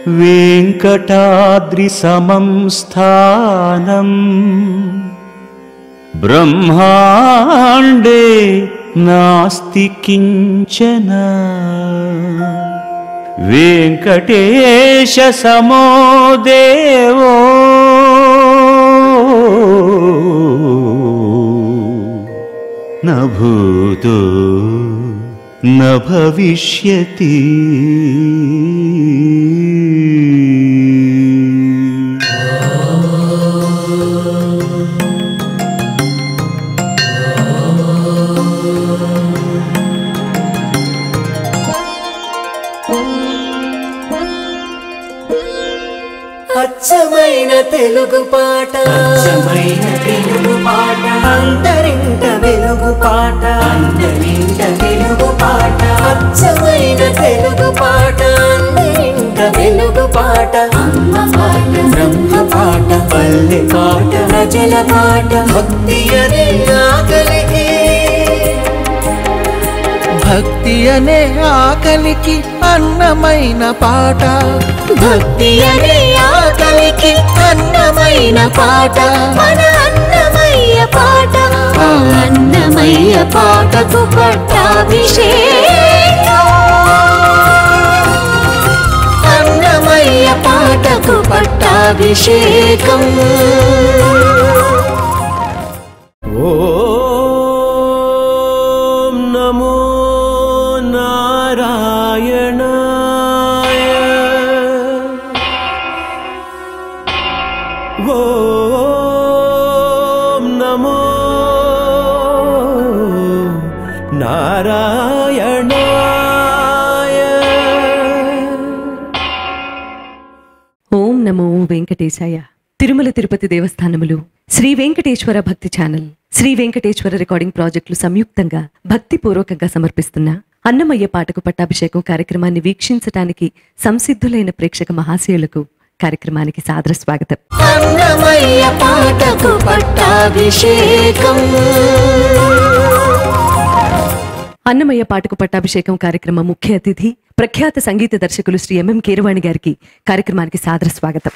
వెంకటాద్రి సమం స్థానం బ్రహ్మాండే నాస్తి కించన వెంకటేశ సమో దేవో న భూతో న భవిష్యతి. అచ్చమైన తెలుగు పాట, అచ్చమైన తెలుగు పాట, అంతరింట వెలుగు పాట, అంతరింట వెలుగు పాట, అచ్చమైన తెలుగు పాట, అంతరింట వెలుగు పాట, అమ్మ పాట, బ్రహ్మ పాట, పల్లె పాట, ప్రజల పాట, భక్తి అనే ఆకలికి, భక్తి అనే ఆకలికి అన్నమైన పాట, భక్తి అనే ఆకలికి అన్నమైన పాట, మన అన్నమయ్య పాట, ఆ అన్నమయ్య పాటకు పట్టాభిషేకం, అన్నమయ్య పాటకు పట్టాభిషేకం. ఓం నమో నారాయణాయ, ఓం నమో నారాయణాయ. ఓం నమో వెంకటేశాయ. తిరుమల తిరుపతి దేవస్థానములు, శ్రీ వెంకటేశ్వర భక్తి ఛానల్, శ్రీ వెంకటేశ్వర రికార్డింగ్ ప్రాజెక్టులు సంయుక్తంగా భక్తిపూర్వకంగా సమర్పిస్తున్న అన్నమయ్య పాటకు పట్టాభిషేకం కార్యక్రమాన్ని వీక్షించటానికి సంసిద్ధులైన ప్రేక్షక మహాశయులకు కార్యక్రమానికి సాదర స్వాగతం. అన్నమయ్య పాటకు పట్టాభిషేకం. అన్నమయ్య పాటకు పట్టాభిషేకం కార్యక్రమం ముఖ్య అతిథి ప్రఖ్యాత సంగీత దర్శకులు శ్రీ ఎంఎం కీరవాణి గారికి కార్యక్రమానికి సాదర స్వాగతం.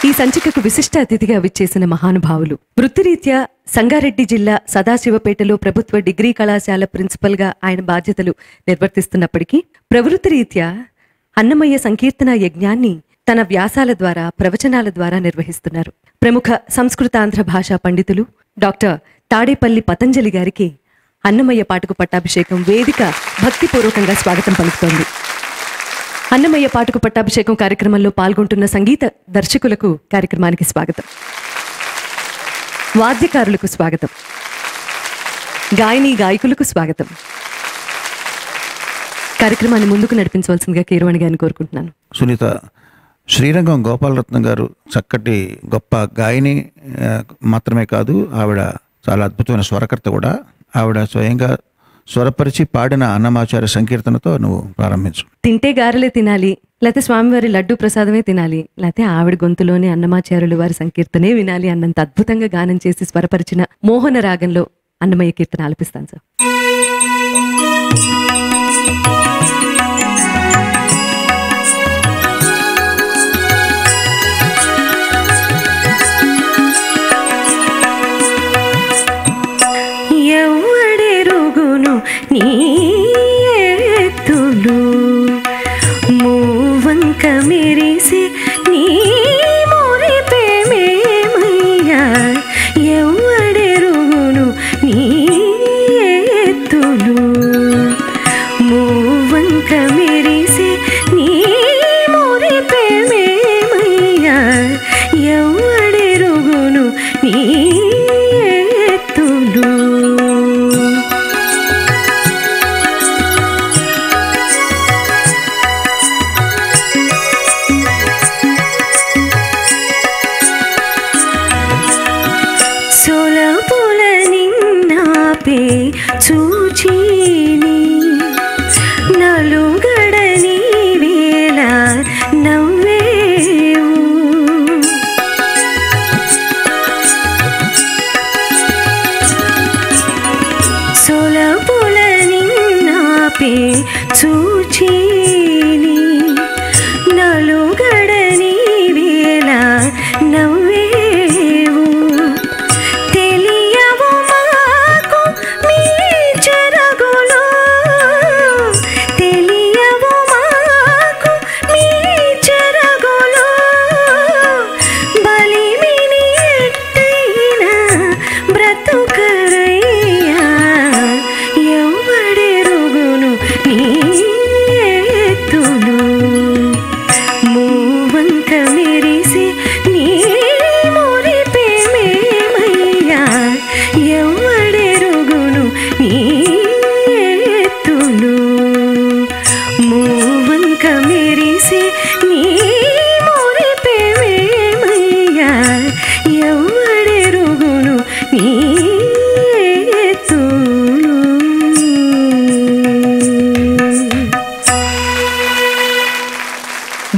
ఈ సంచికకు విశిష్ట అతిథిగా విచ్చేసిన మహానుభావులు, వృత్తిరీత్యా సంగారెడ్డి జిల్లా సదాశివపేటలో ప్రభుత్వ డిగ్రీ కళాశాల ప్రిన్సిపల్ గా ఆయన బాధ్యతలు నిర్వర్తిస్తున్నప్పటికీ ప్రవృత్తిరీత్యా అన్నమయ్య సంకీర్తన యజ్ఞాన్ని తన వ్యాసాల ద్వారా, ప్రవచనాల ద్వారా నిర్వహిస్తున్నారు. ప్రముఖ సంస్కృతాంధ్ర భాషా పండితులు డాక్టర్ తాడేపల్లి పతంజలి గారికి అన్నమయ్య పాటకు పట్టాభిషేకం వేదిక భక్తిపూర్వకంగా స్వాగతం పలుకుతోంది. అన్నమయ్య పాటకు పట్టాభిషేకం కార్యక్రమంలో పాల్గొంటున్న సంగీత దర్శకులకు కార్యక్రమానికి స్వాగతం, వాద్యకారులకు స్వాగతం, గాయని గాయకులకు స్వాగతం. కార్యక్రమాన్ని ముందుకు నడిపించవలసిందిగా కీరవాణి గారిని కోరుకుంటున్నాను. సునీత శ్రీరంగం గోపాలరత్నం గారు చక్కటి గొప్ప గాయని మాత్రమే కాదు, ఆవిడ చాలా అద్భుతమైన స్వరకర్త కూడా. ఆవిడ స్వయంగా స్వరపరిచి పాడిన అన్నమాచార్య సంకీర్తనతో నువ్వు ప్రారంభించు. తింటే గారెలే తినాలి, లేకపోతే స్వామివారి లడ్డు ప్రసాదమే తినాలి, లేకపోతే ఆవిడ గొంతులోని అన్నమాచార్యులు వారి సంకీర్తనే వినాలి అన్నంత అద్భుతంగా గానం చేసి స్వరపరిచిన మోహన రాగంలో అన్నమయ్య కీర్తన ఆలపిస్తాను సార్. ఎవడెరుగును నీ ఎత్తులు, మూవంక మెరిసి నీ మురిపేమేమయ్యా, ఎవడెరుగును నీ ఎత్తులు, మూవంక మెరిసి నీ మురిపేమేమయ్యా, ఎవడెరుగును నీ ఎత్తులు. సొలపుల నిన్నాపే చూచిని నలుగడని వేళ నవ్వేవు, సొలపుల నిన్నాపే చూచిని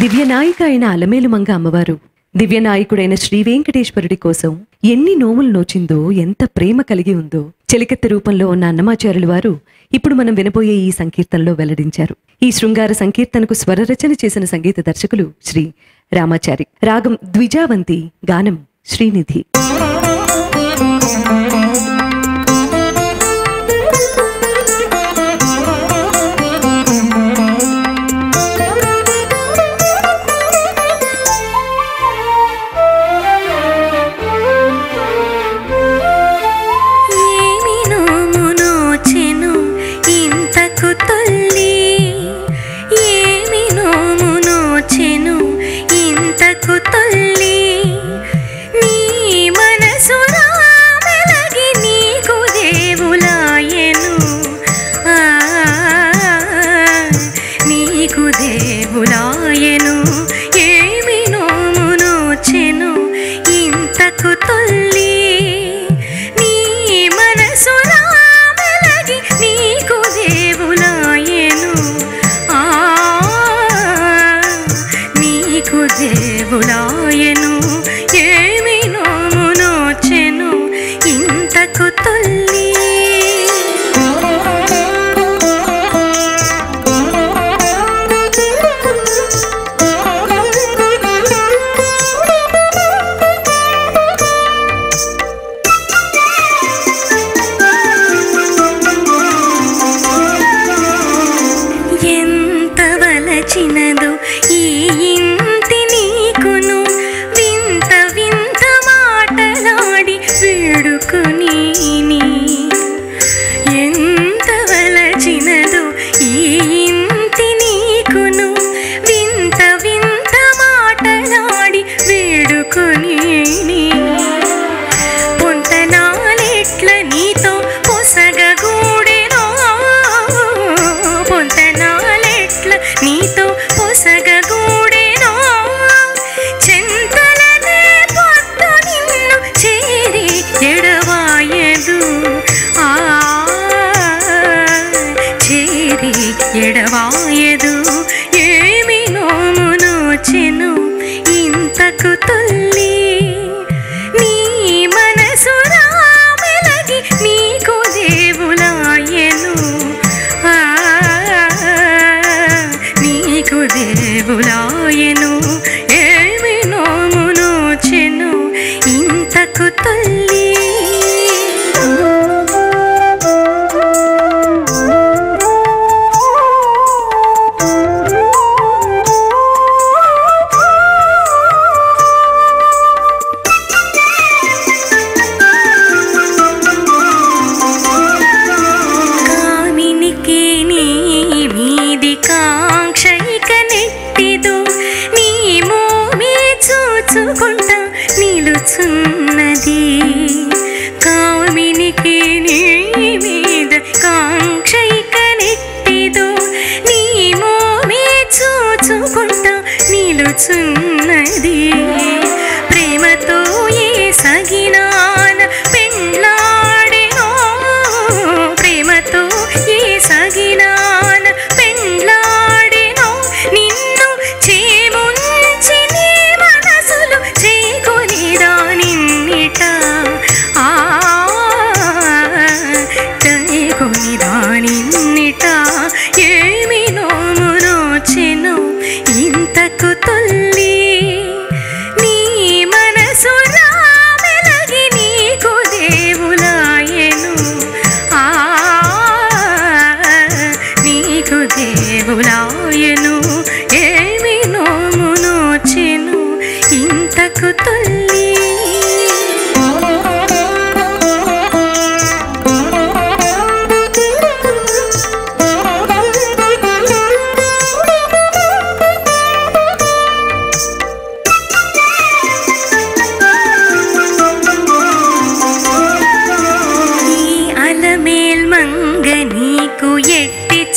దివ్యనాయిక అయిన అలమేలుమంగ అమ్మవారు దివ్యనాయకుడైన శ్రీ వెంకటేశ్వరుడి కోసం ఎన్ని నోములు నోచిందో, ఎంత ప్రేమ కలిగి ఉందో చెలికెత్త రూపంలో ఉన్న అన్నమాచార్యులు వారు ఇప్పుడు మనం వినబోయే ఈ సంకీర్తనలో వెల్లడించారు. ఈ శృంగార సంకీర్తనకు స్వరరచన చేసిన సంగీత దర్శకులు శ్రీ రామాచారి. రాగం ద్విజావంతి, గానం శ్రీనిధి.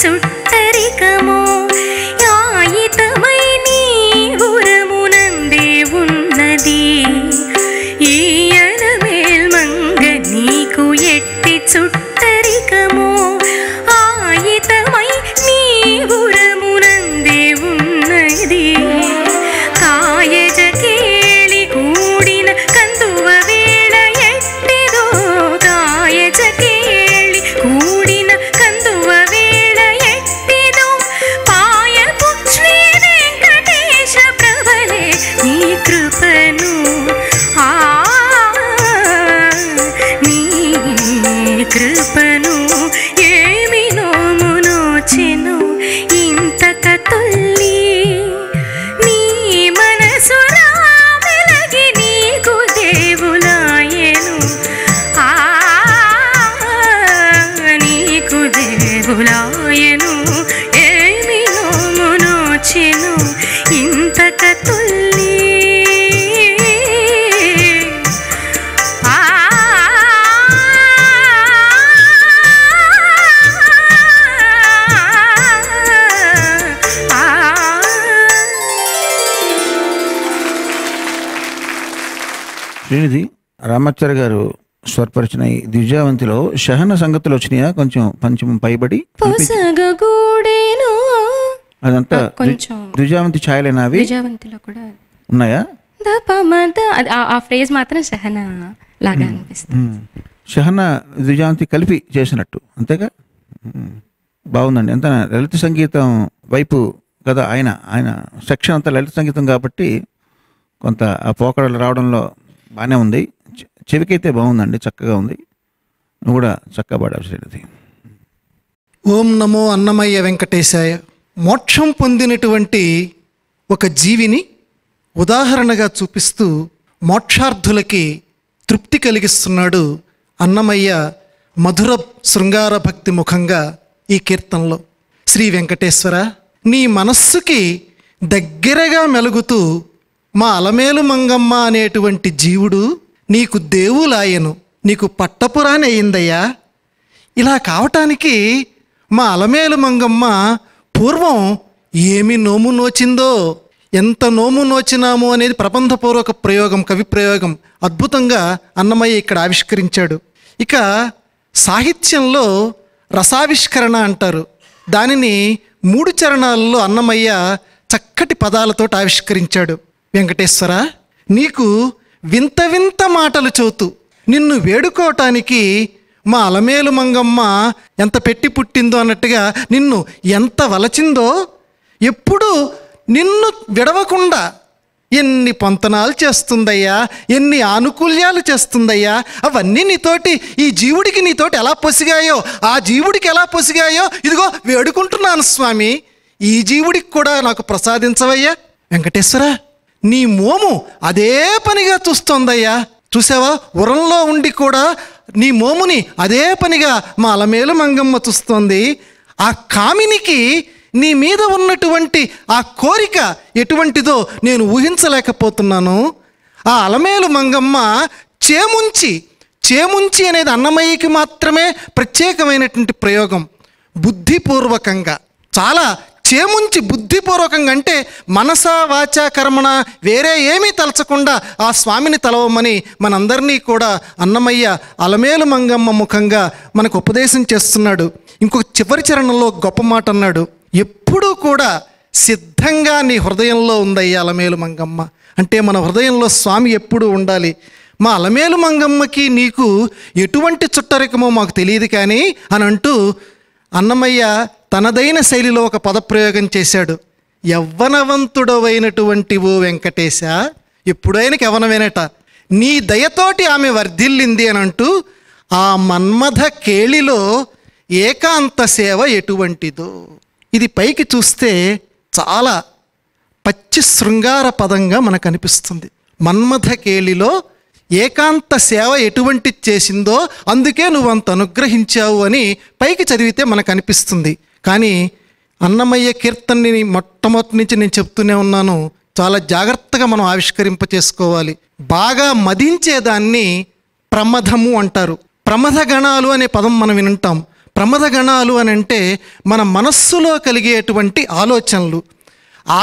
చుట్టరికమో యాయితమై నీ ఉరమునందే ఉన్నది. వచ్చెను ఇంతక తుల్లి శ్రీనిధి, రామాచార్య గారు స్వరపరిచిన ఈ ద్విజావంతిలో షహన సంగతులు వచ్చినాయా? కొంచెం పైబడి పొసగగూడేను అదంతా కొంచెం ద్విజావంతి ఛాయలేనా? అవి విజయవంతిలో కూడా ఉన్నాయా? ఆ ఫ్రేజ్ మాత్రం సహన లాగా అనిపిస్తుంది. షహన ద్విజావంతి కలిపి చేసినట్టు అంతేగా? బాగుందండి. ఎంత లలిత సంగీతం వైపు కదా ఆయన సెక్షన్ అంతా లలిత సంగీతం కాబట్టి కొంత ఆ పోకడలు రావడంలో బాగానే ఉంది. చెవికైతే బాగుందండి, చక్కగా ఉంది. నువ్వు కూడా చక్కగా పాడావు శ్రీనిధి. ఓం నమో అన్నమయ్య వెంకటేశాయ. మోక్షం పొందినటువంటి ఒక జీవిని ఉదాహరణగా చూపిస్తూ మోక్షార్థులకి తృప్తి కలిగిస్తున్నాడు అన్నమయ్య మధుర శృంగార భక్తి ముఖంగా ఈ కీర్తనలో. శ్రీ వెంకటేశ్వర, నీ మనస్సుకి దగ్గరగా మెలుగుతూ మా అలమేలు మంగమ్మ అనేటువంటి జీవుడు నీకు దేవులాయను, నీకు పట్టపురాని అయిందయ్యా. ఇలా కావటానికి మా అలమేలు మంగమ్మ పూర్వం ఏమి నోము నోచిందో, ఎంత నోము నోచినాము అనేది ప్రబంధపూర్వక ప్రయోగం, కవి ప్రయోగం అద్భుతంగా అన్నమయ్య ఇక్కడ ఆవిష్కరించాడు. ఇక సాహిత్యంలో రసావిష్కరణ అంటారు. దానిని 3 చరణాలలో అన్నమయ్య చక్కటి పదాలతో ఆవిష్కరించాడు. వెంకటేశ్వర, నీకు వింత వింత మాటలు చెబుతూ నిన్ను వేడుకోవటానికి మా అలమేలు మంగమ్మ ఎంత పెట్టి పుట్టిందో అన్నట్టుగా నిన్ను ఎంత వలచిందో, ఎప్పుడు నిన్ను విడవకుండా ఎన్ని పొంతనాలు చేస్తుందయ్యా, ఎన్ని ఆనుకూల్యాలు చేస్తుందయ్యా. అవన్నీ నీతోటి, ఈ జీవుడికి నీతోటి ఎలా పొసిగాయో, ఆ జీవుడికి ఎలా పొసిగాయో ఇదిగో వేడుకుంటున్నాను స్వామి, ఈ జీవుడికి కూడా నాకు ప్రసాదించవయ్యా. వెంకటేశ్వర, నీ మోము అదే పనిగా చూస్తోందయ్యా. చూసావా, ఉరంలో ఉండి కూడా నీ మోముని అదే పనిగా మా అలమేలు మంగమ్మ చూస్తోంది. ఆ కామినికి నీ మీద ఉన్నటువంటి ఆ కోరిక ఎటువంటిదో నేను ఊహించలేకపోతున్నాను. ఆ అలమేలు మంగమ్మ చేముంచి అనేది అన్నమయ్యకి మాత్రమే ప్రత్యేకమైనటువంటి ప్రయోగం. బుద్ధిపూర్వకంగా, చాలా చేముంచి బుద్ధిపూర్వకంగా, అంటే మనస వాచ కర్మణ వేరే ఏమీ తలచకుండా ఆ స్వామిని తలవమని మనందరినీ కూడా అన్నమయ్య అలమేలు మంగమ్మ ముఖంగా మనకు ఉపదేశం చేస్తున్నాడు. ఇంకొక చివరి చరణంలో గొప్ప మాట అన్నాడు, ఎప్పుడూ కూడా సిద్ధంగా నీ హృదయంలో ఉందయ్యా అలమేలు మంగమ్మ. అంటే మన హృదయంలో స్వామి ఎప్పుడూ ఉండాలి. మా అలమేలు మంగమ్మకి నీకు ఎటువంటి చుట్టరికమో మాకు తెలియదు కానీ అని అంటూ అన్నమయ్య తనదైన శైలిలో ఒక పదప్రయోగం చేశాడు. యవ్వనవంతుడవైనటువంటి ఓ వెంకటేశ, ఎప్పుడైనా యవ్వనమేనట, నీ దయతోటి ఆమె వర్ధిల్లింది అని అంటూ ఆ మన్మథ కేళిలో ఏకాంత సేవ ఎటువంటిదో. ఇది పైకి చూస్తే చాలా పచ్చి శృంగార పదంగా మనకు అనిపిస్తుంది. మన్మథ కేళిలో ఏకాంత సేవ ఎటువంటి చేసిందో అందుకే నువ్వు అంత అనుగ్రహించావు అని పైకి చదివితే మనకు అనిపిస్తుంది. కానీ అన్నమయ్య కీర్తనని మొట్టమొదటి నుంచి నేను చెప్తూనే ఉన్నాను, చాలా జాగ్రత్తగా మనం ఆవిష్కరింప చేసుకోవాలి. బాగా మదించేదాన్ని ప్రమథము అంటారు. ప్రమథ గణాలు అనే పదం మనం వింటాం. ప్రమథ గణాలు అని అంటే మన మనస్సులో కలిగేటువంటి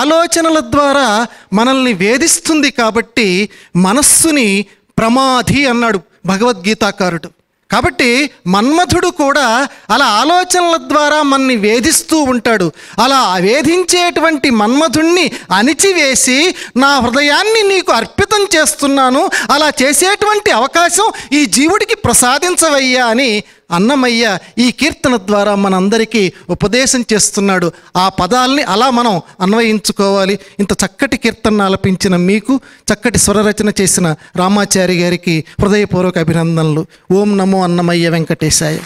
ఆలోచనల ద్వారా మనల్ని వేధిస్తుంది కాబట్టి మనస్సుని ప్రమాధి అన్నాడు భగవద్గీతాకారుడు. కాబట్టి మన్మథుడు కూడా అలా ఆలోచనల ద్వారా మనని వేధిస్తూ ఉంటాడు. అలా వేధించేటువంటి మన్మథుణ్ణి అణిచివేసి నా హృదయాన్ని నీకు అర్పితం చేస్తున్నాను, అలా చేసేటువంటి అవకాశం ఈ జీవుడికి ప్రసాదించవయ్యా అని అన్నమయ్య ఈ కీర్తన ద్వారా మనందరికీ ఉపదేశం చేస్తున్నాడు. ఆ పదాలని అలా మనం అన్వయించుకోవాలి. ఇంత చక్కటి కీర్తన ఆలపించిన మీకు, చక్కటి స్వరరచన చేసిన రామాచారి గారికి హృదయపూర్వక అభినందనలు. ఓం నమో అన్నమయ్య వెంకటేశాయ.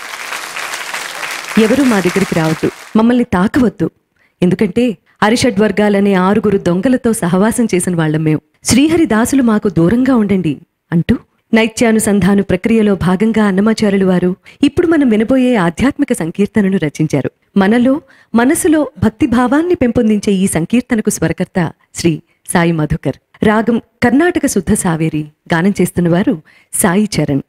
ఎవరు మా దగ్గరికి రావద్దు, మమ్మల్ని తాకవద్దు. ఎందుకంటే హరిషడ్వర్గాలనే 6 దొంగలతో సహవాసం చేసిన వాళ్ళం మేము. శ్రీహరి దాసులు మాకు దూరంగా ఉండండి అంటూ నైత్యానుసంధాను ప్రక్రియలో భాగంగా అన్నమాచార్యులు వారు ఇప్పుడు మనం వినబోయే ఆధ్యాత్మిక సంకీర్తనను రచించారు. మనలో మనసులో భక్తిభావాన్ని పెంపొందించే ఈ సంకీర్తనకు స్వరకర్త శ్రీ సాయి మధుకర్. రాగం కర్ణాటక శుద్ధ సావేరి. గానం చేస్తున్నవారు సాయి చరణ్.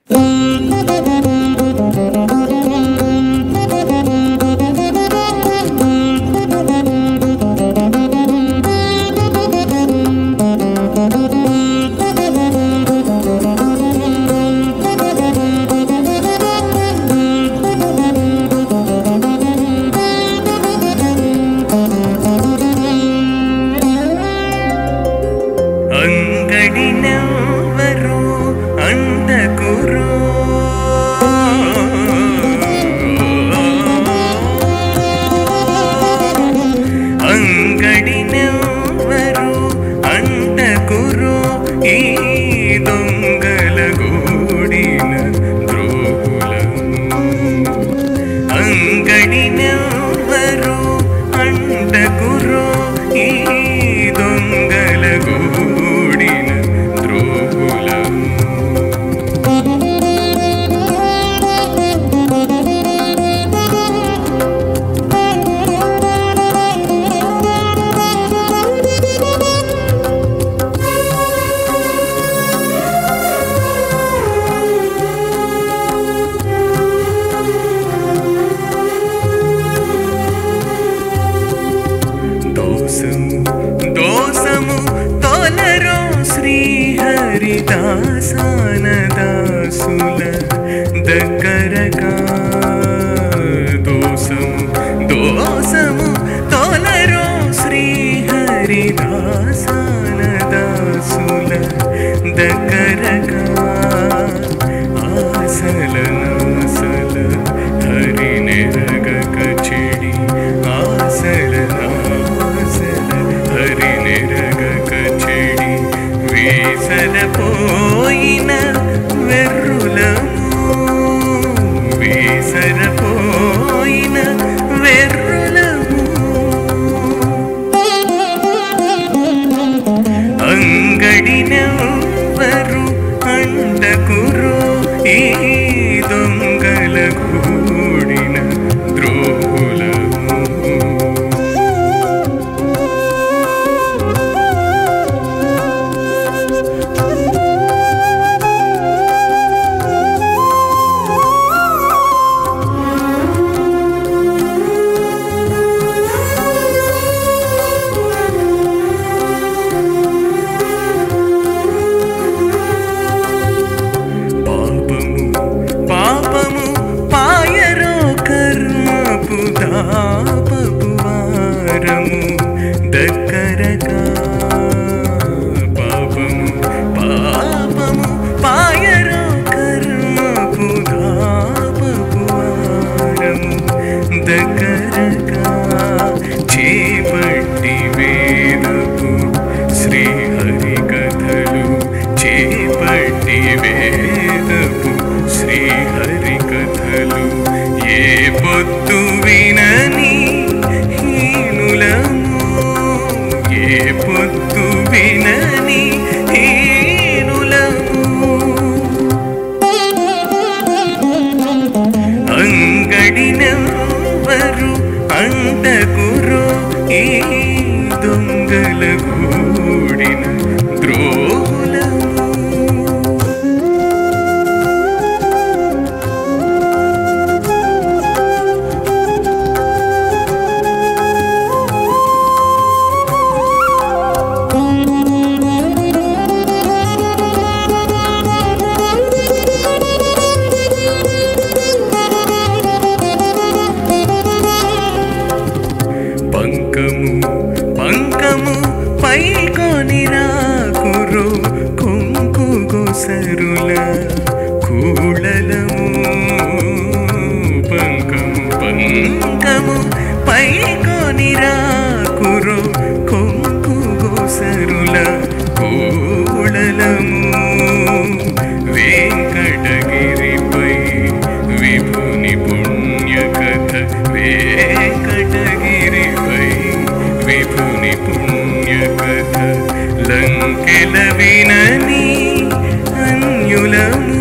అన్యులము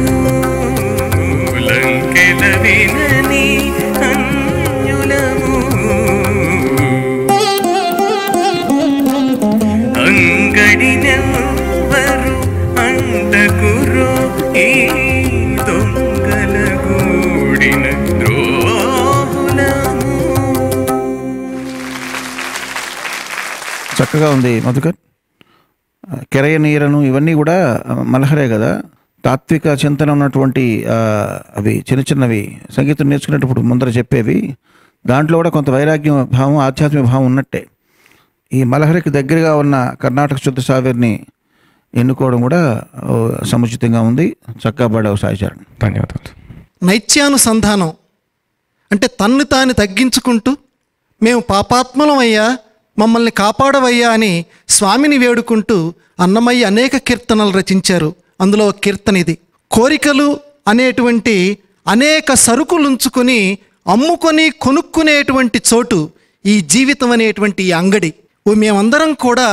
లంకెల వినని అన్యులము అంగడినెవ్వరు అంటకురో ఈ దొంగల గూడిన ద్రోహులము. చక్కగా ఉంది మధుకర్. కెరయ నీరను ఇవన్నీ కూడా మలహరే కదా. తాత్విక చింతన ఉన్నటువంటి అవి చిన్న చిన్నవి సంగీతం నేర్చుకునేటప్పుడు ముందర చెప్పేవి. దాంట్లో కూడా కొంత వైరాగ్యం భావం, ఆధ్యాత్మిక భావం ఉన్నట్టే. ఈ మలహరికి దగ్గరగా ఉన్న కర్ణాటక శుద్ధ సావేర్ని ఎన్నుకోవడం కూడా సముచితంగా ఉంది. చక్కగా పాడావు సాయిచరణ్. ధన్యవాదాలు. నైత్యానుసంధానం అంటే తన్ను తాను తగ్గించుకుంటూ మేము పాపాత్మలం అయ్యా, మమ్మల్ని కాపాడవయ్యా అని స్వామిని వేడుకుంటూ అన్నమయ్య అనేక కీర్తనలు రచించారు. అందులో ఒక కీర్తన ఇది. కోరికలు అనేటువంటి అనేక సరుకులు ఉంచుకొని అమ్ముకొని కొనుక్కునేటువంటి చోటు ఈ జీవితం అనేటువంటి ఈ అంగడి. మేమందరం కూడా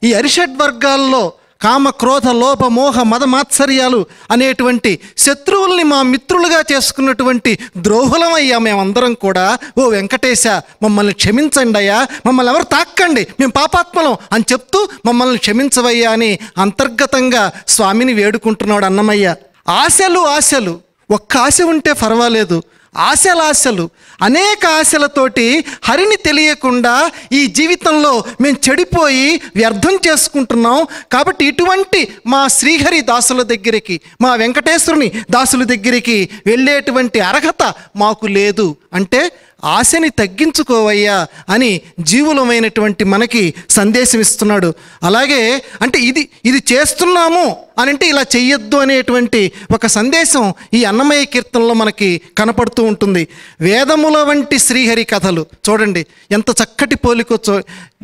ఈ అరిషడ్ వర్గాల్లో కామ, క్రోధ, లోభ, మోహ, మద, మాత్సర్యాలు అనేటువంటి శత్రువుల్ని మా మిత్రులుగా చేసుకున్నటువంటి ద్రోహులమయ్యా మేమందరం కూడా. ఓ వెంకటేశ మమ్మల్ని క్షమించండి అయ్యా, మమ్మల్ని ఎవరు తాక్కండి, మేము పాపాత్మలం అని చెప్తూ మమ్మల్ని క్షమించవయ్యా అని అంతర్గతంగా స్వామిని వేడుకుంటున్నాడు అన్నమయ్య. ఆశలు ఆశలు, ఒక్క ఆశ ఉంటే పర్వాలేదు, ఆశలు అనేక ఆశలతోటి హరిని తెలియకుండా ఈ జీవితంలో మేము చెడిపోయి వ్యర్థం చేసుకుంటున్నాం. కాబట్టి ఇటువంటి మా శ్రీహరి దాసుల దగ్గరికి, మా వెంకటేశ్వరుని దాసుల దగ్గరికి వెళ్ళేటువంటి అర్హత మాకు లేదు అంటే ఆశని తగ్గించుకోవయ్యా అని జీవులమైనటువంటి మనకి సందేశం ఇస్తున్నాడు. అలాగే అంటే ఇది చేస్తున్నాము అని అంటే ఇలా చెయ్యొద్దు అనేటువంటి ఒక సందేశం ఈ అన్నమయ్య కీర్తనలో మనకి కనపడుతూ ఉంటుంది. వేదముల వంటి శ్రీహరి కథలు చూడండి ఎంత చక్కటి పోలికొచ్చో.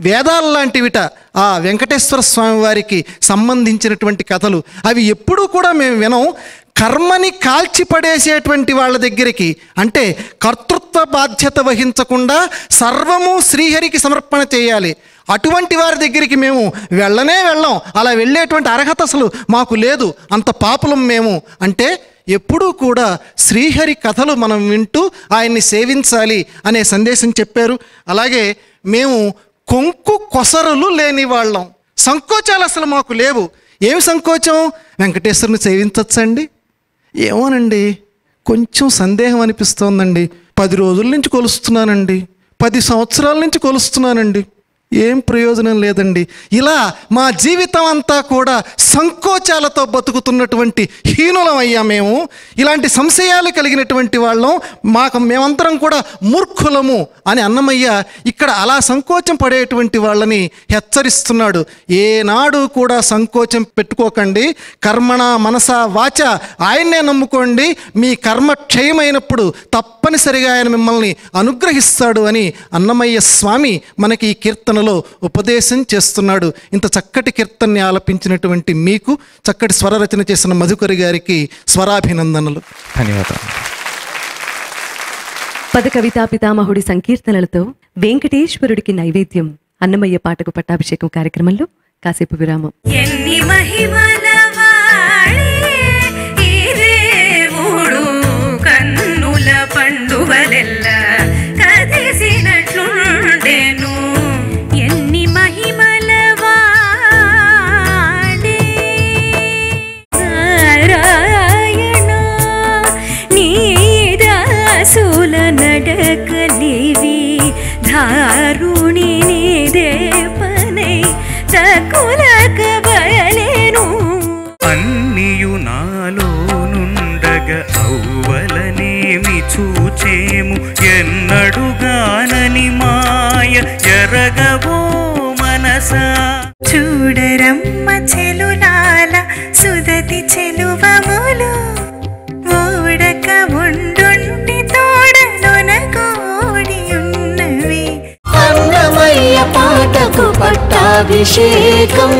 వేదాల లాంటివిట ఆ వెంకటేశ్వర స్వామి వారికి సంబంధించినటువంటి కథలు. అవి ఎప్పుడూ కూడా మేము వినం. కర్మని కాల్చిపడేసేటువంటి వాళ్ళ దగ్గరికి అంటే కర్తృత్వ బాధ్యత వహించకుండా సర్వము శ్రీహరికి సమర్పణ చేయాలి. అటువంటి వారి దగ్గరికి మేము వెళ్ళం. అలా వెళ్ళేటువంటి అర్హత అసలు మాకు లేదు, అంత పాపులం మేము అంటే ఎప్పుడూ కూడా శ్రీహరి కథలు మనం వింటూ ఆయన్ని సేవించాలి అనే సందేశం చెప్పారు. అలాగే మేము కొంకు కొసరులు లేని వాళ్ళం, సంకోచాలు అసలు మాకు లేవు. ఏమి సంకోచం? వెంకటేశ్వరుని సేవించవచ్చండి? ఏమోనండి కొంచెం సందేహం అనిపిస్తోందండి. 10 రోజుల నుంచి కొలుస్తున్నానండి, 10 సంవత్సరాల నుంచి కొలుస్తున్నానండి, ఏం ప్రయోజనం లేదండి. ఇలా మా జీవితం అంతా కూడా సంకోచాలతో బతుకుతున్నటువంటి హీనులమయ్యా మేము. ఇలాంటి సంశయాలు కలిగినటువంటి వాళ్ళం, మేమంతరం కూడా మూర్ఖులము అని అన్నమయ్య ఇక్కడ అలా సంకోచం పడేటువంటి వాళ్ళని హెచ్చరిస్తున్నాడు. ఏనాడు కూడా సంకోచం పెట్టుకోకండి. కర్మణ మనస వాచ ఆయన్నే నమ్ముకోండి. మీ కర్మ క్షయమైనప్పుడు తప్పనిసరిగా ఆయన మిమ్మల్ని అనుగ్రహిస్తాడు అని అన్నమయ్య స్వామి మనకి ఈ కీర్తన ఉపదేశం చేస్తున్నాడు. ఇంత చక్కటి కీర్తనని ఆలపించినటువంటి మీకు, చక్కటి స్వర రచన చేసిన మధుకరి గారికి స్వరాభినందనలు. ధన్యవాదాలు. పద కవితా పితామహుడి సంకీర్తనలతో వెంకటేశ్వరుడికి నైవేద్యం అన్నమయ్య పాటకు పట్టాభిషేకం కార్యక్రమంలో కాసేపు విరామం. ఎన్ని మహిమల వాడే ఈ దేవుడు కన్నుల పండువలెల్ల కదిసినట్లుండెను. ఎన్ని మహిమల వాడే నారాయణ నీ దాసుల నడకలివి ధారుణి నీదే పనై చకులక బయలేను. అన్నియు నాలో నుండగ అవ్వలనేమి చూచేము ఎన్నడుగానని మాయ ఎరగవో మనసా. చూడరమ్మ చెలులాల సుదతి చెలువములు ఓడక ఉండుండి తోడలోన కోడి ఉన్నవి. అన్నమయ్య పాటకు పట్టాభిషేకం.